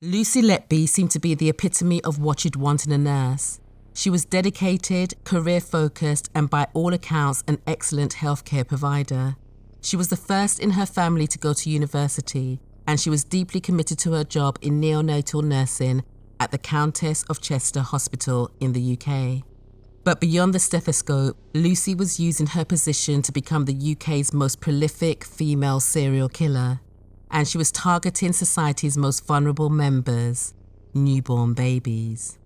Lucy Letby seemed to be the epitome of what you'd want in a nurse. She was dedicated, career-focused, and by all accounts, an excellent healthcare provider. She was the first in her family to go to university, and she was deeply committed to her job in neonatal nursing at the Countess of Chester Hospital in the UK. But beyond the stethoscope, Lucy was using her position to become the UK's most prolific female serial killer, and she was targeting society's most vulnerable members, newborn babies.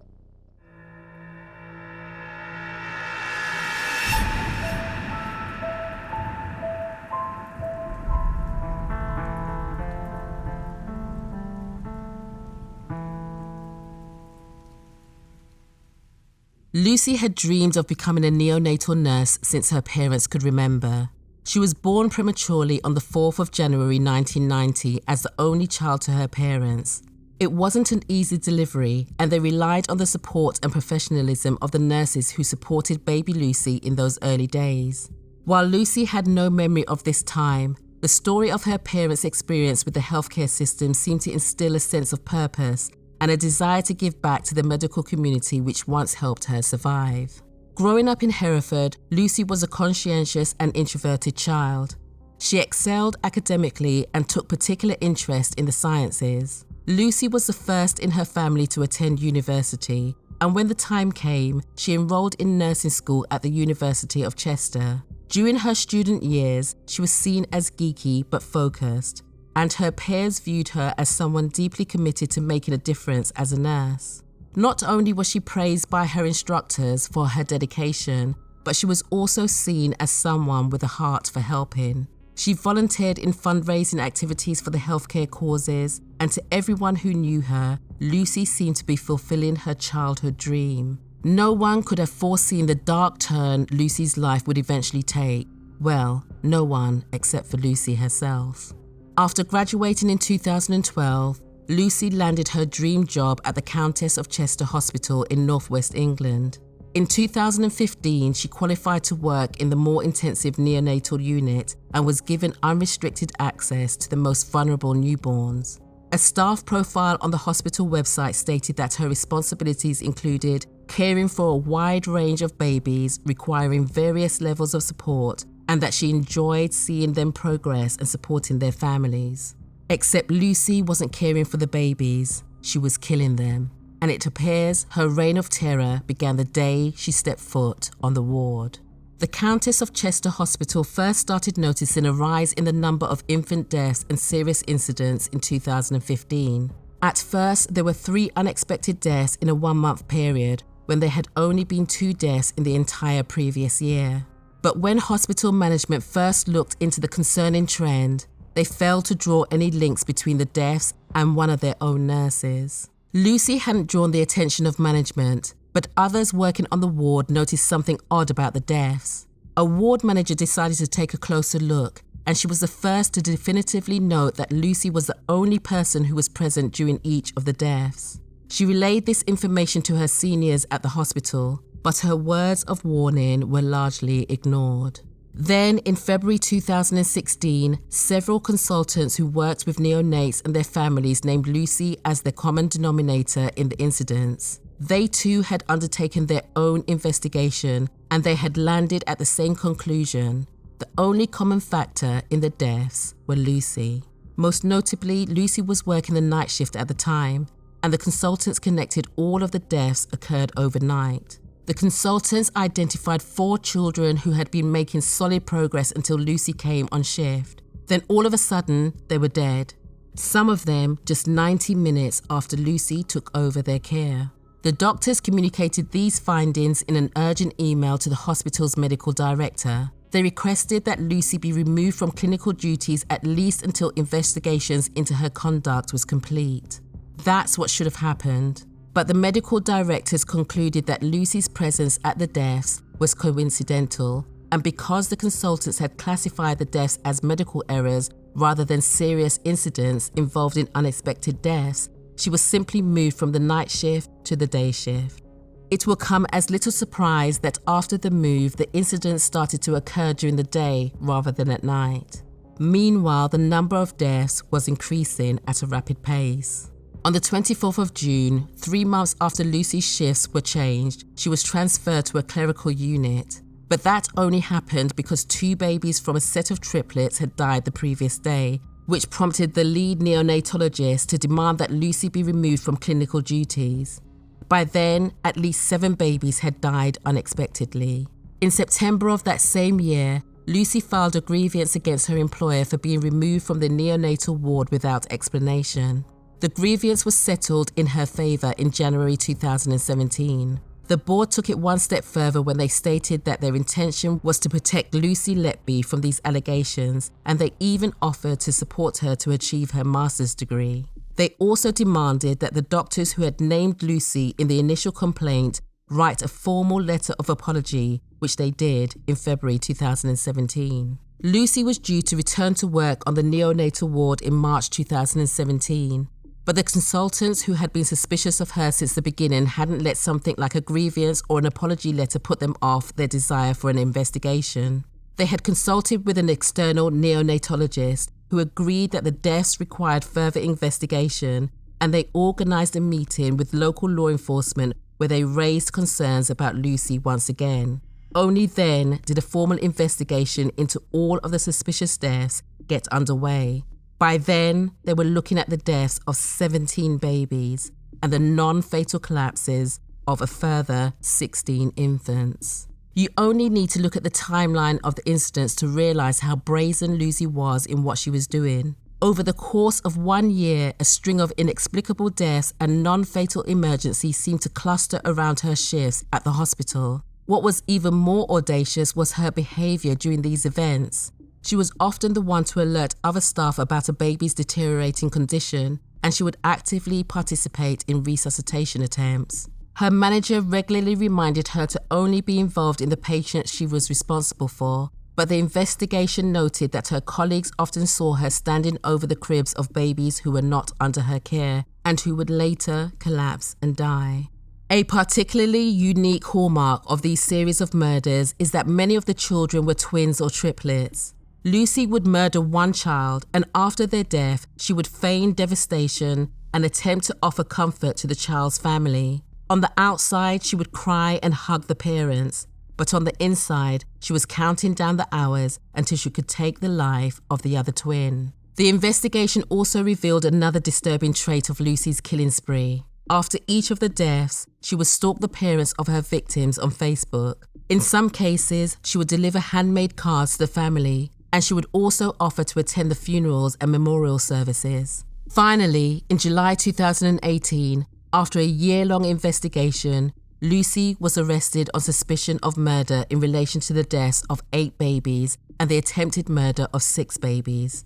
Lucy had dreamed of becoming a neonatal nurse since her parents could remember. She was born prematurely on the 4th of January 1990 as the only child to her parents. It wasn't an easy delivery, and they relied on the support and professionalism of the nurses who supported baby Lucy in those early days. While Lucy had no memory of this time, the story of her parents' experience with the healthcare system seemed to instill a sense of purpose and a desire to give back to the medical community which once helped her survive. Growing up in Hereford, Lucy was a conscientious and introverted child. She excelled academically and took particular interest in the sciences. Lucy was the first in her family to attend university, and when the time came, she enrolled in nursing school at the University of Chester. During her student years, she was seen as geeky but focused, and her peers viewed her as someone deeply committed to making a difference as a nurse. Not only was she praised by her instructors for her dedication, but she was also seen as someone with a heart for helping. She volunteered in fundraising activities for the healthcare causes, and to everyone who knew her, Lucy seemed to be fulfilling her childhood dream. No one could have foreseen the dark turn Lucy's life would eventually take. Well, no one except for Lucy herself. After graduating in 2012, Lucy landed her dream job at the Countess of Chester Hospital in northwest England. In 2015, she qualified to work in the more intensive neonatal unit and was given unrestricted access to the most vulnerable newborns. A staff profile on the hospital website stated that her responsibilities included caring for a wide range of babies requiring various levels of support, and that she enjoyed seeing them progress and supporting their families. Except Lucy wasn't caring for the babies, she was killing them. And it appears her reign of terror began the day she stepped foot on the ward. The Countess of Chester Hospital first started noticing a rise in the number of infant deaths and serious incidents in 2015. At first, there were 3 unexpected deaths in a 1-month period, when there had only been 2 deaths in the entire previous year. But when hospital management first looked into the concerning trend, they failed to draw any links between the deaths and one of their own nurses. Lucy hadn't drawn the attention of management, but others working on the ward noticed something odd about the deaths. A ward manager decided to take a closer look, and she was the first to definitively note that Lucy was the only person who was present during each of the deaths. She relayed this information to her seniors at the hospital, but her words of warning were largely ignored. Then, in February 2016, several consultants who worked with neonates and their families named Lucy as the common denominator in the incidents. They too had undertaken their own investigation, and they had landed at the same conclusion. The only common factor in the deaths were Lucy. Most notably, Lucy was working the night shift at the time, and the consultants connected all of the deaths occurred overnight. The consultants identified 4 children who had been making solid progress until Lucy came on shift. Then all of a sudden, they were dead. Some of them just 90 minutes after Lucy took over their care. The doctors communicated these findings in an urgent email to the hospital's medical director. They requested that Lucy be removed from clinical duties at least until investigations into her conduct was complete. That's what should have happened. But the medical directors concluded that Lucy's presence at the deaths was coincidental, and because the consultants had classified the deaths as medical errors rather than serious incidents involved in unexpected deaths, she was simply moved from the night shift to the day shift. It will come as little surprise that after the move, the incidents started to occur during the day rather than at night. Meanwhile, the number of deaths was increasing at a rapid pace. On the 24th of June, 3 months after Lucy's shifts were changed, she was transferred to a clerical unit. But that only happened because 2 babies from a set of triplets had died the previous day, which prompted the lead neonatologist to demand that Lucy be removed from clinical duties. By then, at least 7 babies had died unexpectedly. In September of that same year, Lucy filed a grievance against her employer for being removed from the neonatal ward without explanation. The grievance was settled in her favour in January 2017. The board took it one step further when they stated that their intention was to protect Lucy Letby from these allegations, and they even offered to support her to achieve her master's degree. They also demanded that the doctors who had named Lucy in the initial complaint write a formal letter of apology, which they did in February 2017. Lucy was due to return to work on the neonatal ward in March 2017. But the consultants who had been suspicious of her since the beginning hadn't let something like a grievance or an apology letter put them off their desire for an investigation. They had consulted with an external neonatologist who agreed that the deaths required further investigation, and they organised a meeting with local law enforcement where they raised concerns about Lucy once again. Only then did a formal investigation into all of the suspicious deaths get underway. By then, they were looking at the deaths of 17 babies and the non-fatal collapses of a further 16 infants. You only need to look at the timeline of the incidents to realise how brazen Lucy was in what she was doing. Over the course of 1 year, a string of inexplicable deaths and non-fatal emergencies seemed to cluster around her shifts at the hospital. What was even more audacious was her behaviour during these events. She was often the one to alert other staff about a baby's deteriorating condition, and she would actively participate in resuscitation attempts. Her manager regularly reminded her to only be involved in the patients she was responsible for, but the investigation noted that her colleagues often saw her standing over the cribs of babies who were not under her care and who would later collapse and die. A particularly unique hallmark of these series of murders is that many of the children were twins or triplets. Lucy would murder one child, and after their death, she would feign devastation and attempt to offer comfort to the child's family. On the outside, she would cry and hug the parents, but on the inside, she was counting down the hours until she could take the life of the other twin. The investigation also revealed another disturbing trait of Lucy's killing spree. After each of the deaths, she would stalk the parents of her victims on Facebook. In some cases, she would deliver handmade cards to the family, and she would also offer to attend the funerals and memorial services. Finally, in July 2018, after a year-long investigation, Lucy was arrested on suspicion of murder in relation to the deaths of 8 babies and the attempted murder of 6 babies.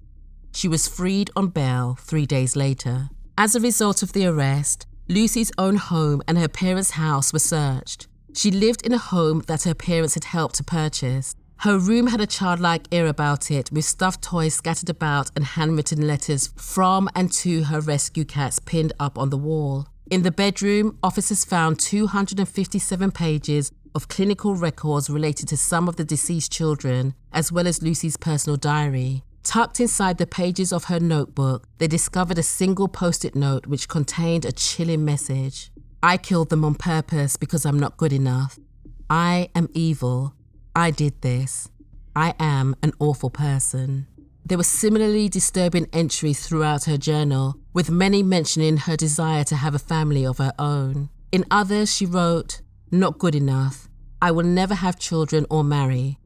She was freed on bail 3 days later. As a result of the arrest, Lucy's own home and her parents' house were searched. She lived in a home that her parents had helped to purchase. Her room had a childlike air about it, with stuffed toys scattered about and handwritten letters from and to her rescue cats pinned up on the wall. In the bedroom, officers found 257 pages of clinical records related to some of the deceased children, as well as Lucy's personal diary. Tucked inside the pages of her notebook, they discovered a single post-it note which contained a chilling message. "I killed them on purpose because I'm not good enough. I am evil. I did this. I am an awful person." There were similarly disturbing entries throughout her journal, with many mentioning her desire to have a family of her own. In others, she wrote, "Not good enough. I will never have children or marry.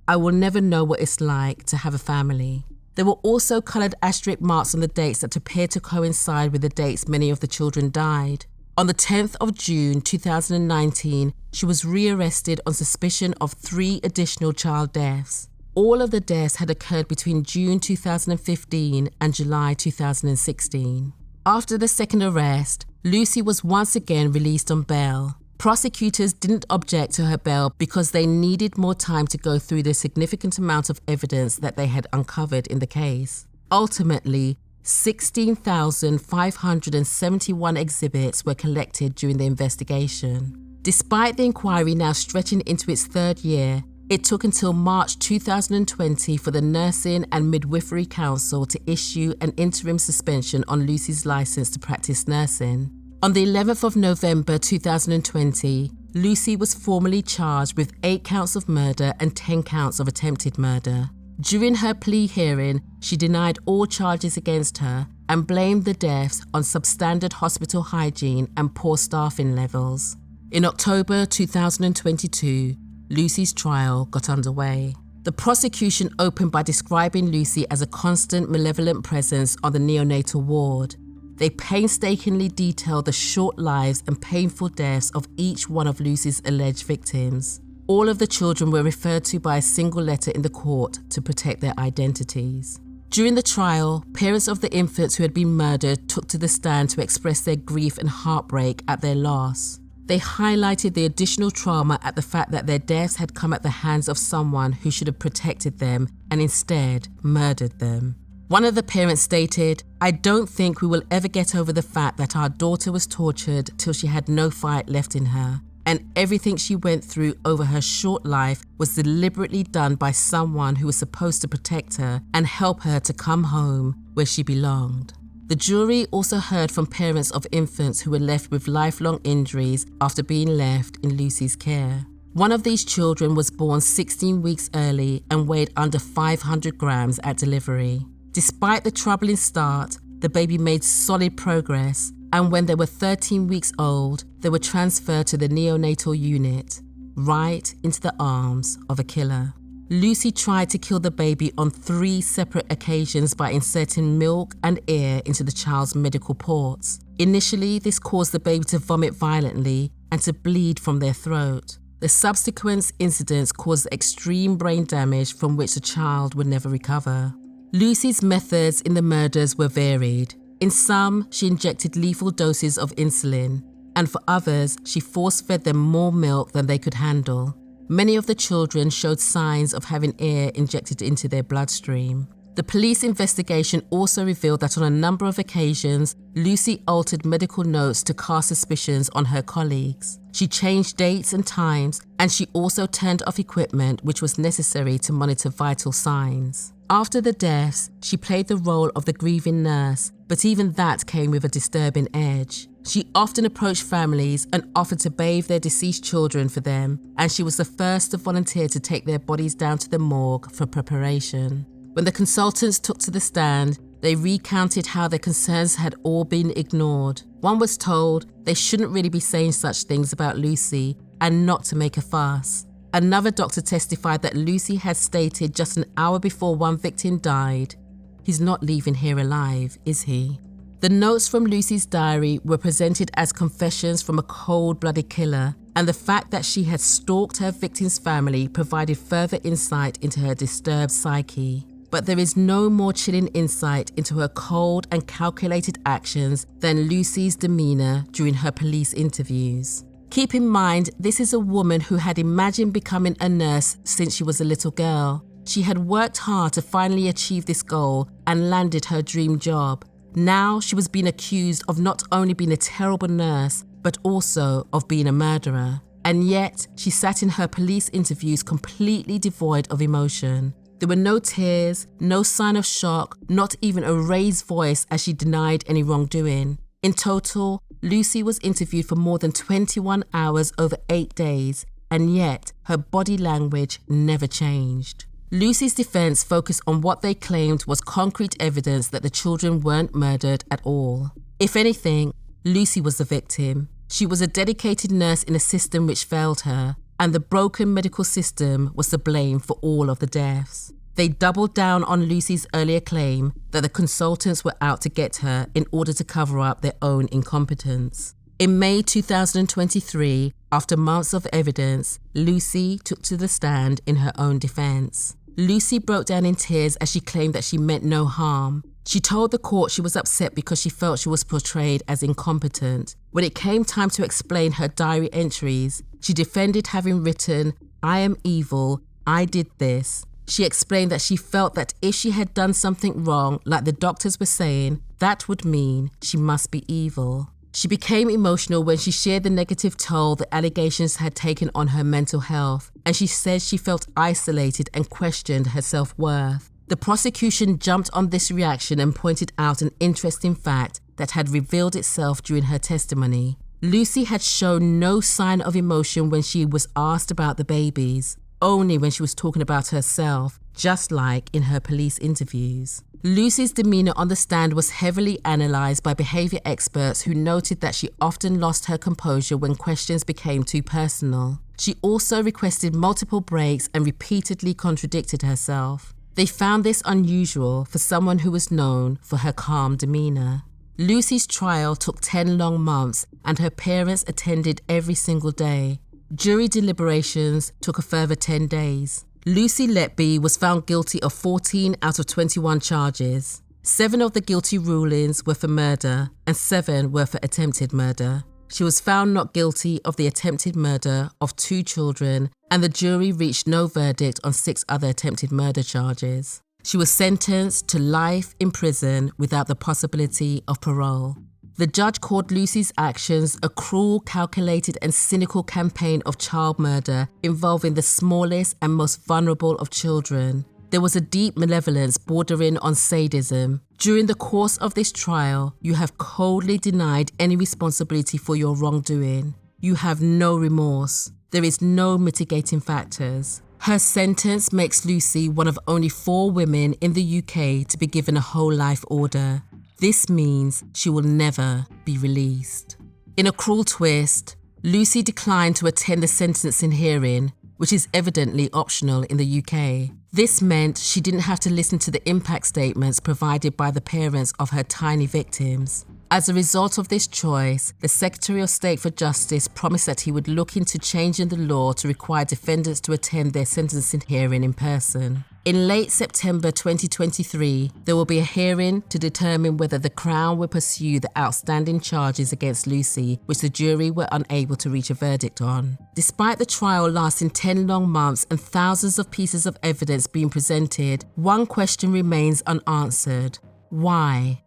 I will never know what it's like to have a family." There were also coloured asterisk marks on the dates that appeared to coincide with the dates many of the children died. On the 10th of June 2019, she was rearrested on suspicion of 3 additional child deaths. All of the deaths had occurred between June 2015 and July 2016. After the second arrest, Lucy was once again released on bail. Prosecutors didn't object to her bail because they needed more time to go through the significant amount of evidence that they had uncovered in the case. Ultimately, 16,571 exhibits were collected during the investigation. Despite the inquiry now stretching into its 3rd year, It took until March 2020 for the Nursing and Midwifery Council to issue an interim suspension on Lucy's license to practice nursing. On the 11th of November 2020, Lucy was formally charged with 8 counts of murder and 10 counts of attempted murder. During her plea hearing, she denied all charges against her and blamed the deaths on substandard hospital hygiene and poor staffing levels. In October 2022, Lucy's trial got underway. The prosecution opened by describing Lucy as a constant malevolent presence on the neonatal ward. They painstakingly detailed the short lives and painful deaths of each one of Lucy's alleged victims. All of the children were referred to by a single letter in the court to protect their identities. During the trial, parents of the infants who had been murdered took to the stand to express their grief and heartbreak at their loss. They highlighted the additional trauma at the fact that their deaths had come at the hands of someone who should have protected them and instead murdered them. One of the parents stated, "I don't think we will ever get over the fact that our daughter was tortured till she had no fight left in her, and everything she went through over her short life was deliberately done by someone who was supposed to protect her and help her to come home where she belonged." The jury also heard from parents of infants who were left with lifelong injuries after being left in Lucy's care. One of these children was born 16 weeks early and weighed under 500 grams at delivery. Despite the troubling start, the baby made solid progress, and when they were 13 weeks old, they were transferred to the neonatal unit, right into the arms of a killer. Lucy tried to kill the baby on 3 separate occasions by inserting milk and air into the child's medical ports. Initially, this caused the baby to vomit violently and to bleed from their throat. The subsequent incidents caused extreme brain damage from which the child would never recover. Lucy's methods in the murders were varied. In some, she injected lethal doses of insulin, and for others, she force-fed them more milk than they could handle. Many of the children showed signs of having air injected into their bloodstream. The police investigation also revealed that on a number of occasions, Lucy altered medical notes to cast suspicions on her colleagues. She changed dates and times, and she also turned off equipment which was necessary to monitor vital signs. After the deaths, she played the role of the grieving nurse, but even that came with a disturbing edge. She often approached families and offered to bathe their deceased children for them, and she was the first to volunteer to take their bodies down to the morgue for preparation. When the consultants took to the stand, they recounted how their concerns had all been ignored. One was told they shouldn't really be saying such things about Lucy and not to make a fuss. Another doctor testified that Lucy had stated just an hour before one victim died, "He's not leaving here alive, is he?" The notes from Lucy's diary were presented as confessions from a cold-blooded killer, and the fact that she had stalked her victim's family provided further insight into her disturbed psyche. But there is no more chilling insight into her cold and calculated actions than Lucy's demeanor during her police interviews. Keep in mind, this is a woman who had imagined becoming a nurse since she was a little girl. She had worked hard to finally achieve this goal and landed her dream job. Now she was being accused of not only being a terrible nurse, but also of being a murderer. And yet, she sat in her police interviews completely devoid of emotion. There were no tears, no sign of shock, not even a raised voice as she denied any wrongdoing. In total, Lucy was interviewed for more than 21 hours over 8 days, and yet her body language never changed. Lucy's defense focused on what they claimed was concrete evidence that the children weren't murdered at all. If anything, Lucy was the victim. She was a dedicated nurse in a system which failed her, and the broken medical system was to blame for all of the deaths. They doubled down on Lucy's earlier claim that the consultants were out to get her in order to cover up their own incompetence. In May 2023, after months of evidence, Lucy took to the stand in her own defense. Lucy broke down in tears as she claimed that she meant no harm. She told the court she was upset because she felt she was portrayed as incompetent. When it came time to explain her diary entries, she defended having written, "I am evil, I did this." She explained that she felt that if she had done something wrong, like the doctors were saying, that would mean she must be evil. She became emotional when she shared the negative toll the allegations had taken on her mental health, and she said she felt isolated and questioned her self-worth. The prosecution jumped on this reaction and pointed out an interesting fact that had revealed itself during her testimony. Lucy had shown no sign of emotion when she was asked about the babies, only when she was talking about herself, just like in her police interviews. Lucy's demeanor on the stand was heavily analysed by behaviour experts who noted that she often lost her composure when questions became too personal. She also requested multiple breaks and repeatedly contradicted herself. They found this unusual for someone who was known for her calm demeanour. Lucy's trial took 10 long months and her parents attended every single day. Jury deliberations took a further 10 days. Lucy Letby was found guilty of 14 out of 21 charges. 7 of the guilty rulings were for murder and 7 were for attempted murder. She was found not guilty of the attempted murder of 2 children, and the jury reached no verdict on 6 other attempted murder charges. She was sentenced to life in prison without the possibility of parole. The judge called Lucy's actions a cruel, calculated and cynical campaign of child murder involving the smallest and most vulnerable of children. There was a deep malevolence bordering on sadism. During the course of this trial, you have coldly denied any responsibility for your wrongdoing. You have no remorse. There is no mitigating factors. Her sentence makes Lucy one of only 4 women in the UK to be given a whole life order. This means she will never be released. In a cruel twist, Lucy declined to attend the sentencing hearing, which is evidently optional in the UK. This meant she didn't have to listen to the impact statements provided by the parents of her tiny victims. As a result of this choice, the Secretary of State for Justice promised that he would look into changing the law to require defendants to attend their sentencing hearing in person. In late September 2023, there will be a hearing to determine whether the Crown will pursue the outstanding charges against Lucy, which the jury were unable to reach a verdict on. Despite the trial lasting 10 long months and thousands of pieces of evidence being presented, one question remains unanswered. Why?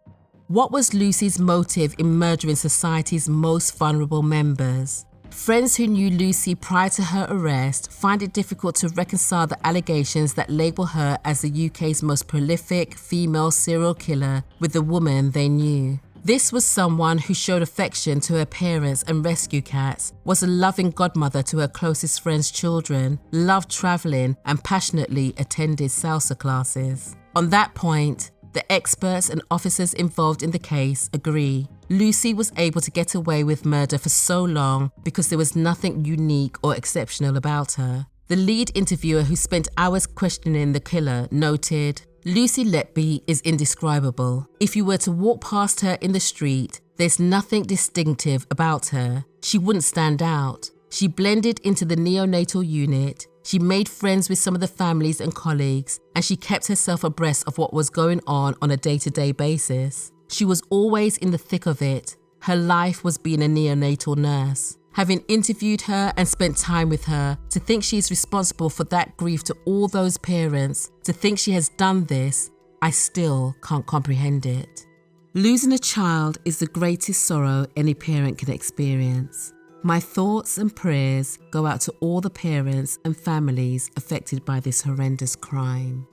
What was Lucy's motive in murdering society's most vulnerable members? Friends who knew Lucy prior to her arrest find it difficult to reconcile the allegations that label her as the UK's most prolific female serial killer with the woman they knew. This was someone who showed affection to her parents and rescue cats, was a loving godmother to her closest friends' children, loved travelling and passionately attended salsa classes. On that point, the experts and officers involved in the case agree. Lucy was able to get away with murder for so long because there was nothing unique or exceptional about her. The lead interviewer, who spent hours questioning the killer, noted, "Lucy Letby is indescribable. If you were to walk past her in the street, there's nothing distinctive about her. She wouldn't stand out. She blended into the neonatal unit. She made friends with some of the families and colleagues, and she kept herself abreast of what was going on a day-to-day basis. She was always in the thick of it. Her life was being a neonatal nurse. Having interviewed her and spent time with her, to think she is responsible for that grief to all those parents, to think she has done this, I still can't comprehend it." Losing a child is the greatest sorrow any parent can experience. My thoughts and prayers go out to all the parents and families affected by this horrendous crime.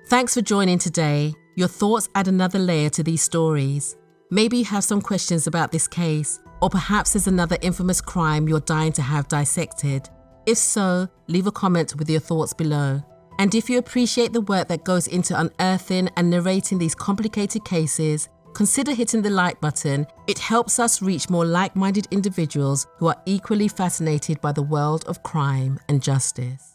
Thanks for joining today. Your thoughts add another layer to these stories. Maybe you have some questions about this case, or perhaps there's another infamous crime you're dying to have dissected. If so, leave a comment with your thoughts below. And if you appreciate the work that goes into unearthing and narrating these complicated cases, consider hitting the like button. It helps us reach more like-minded individuals who are equally fascinated by the world of crime and justice.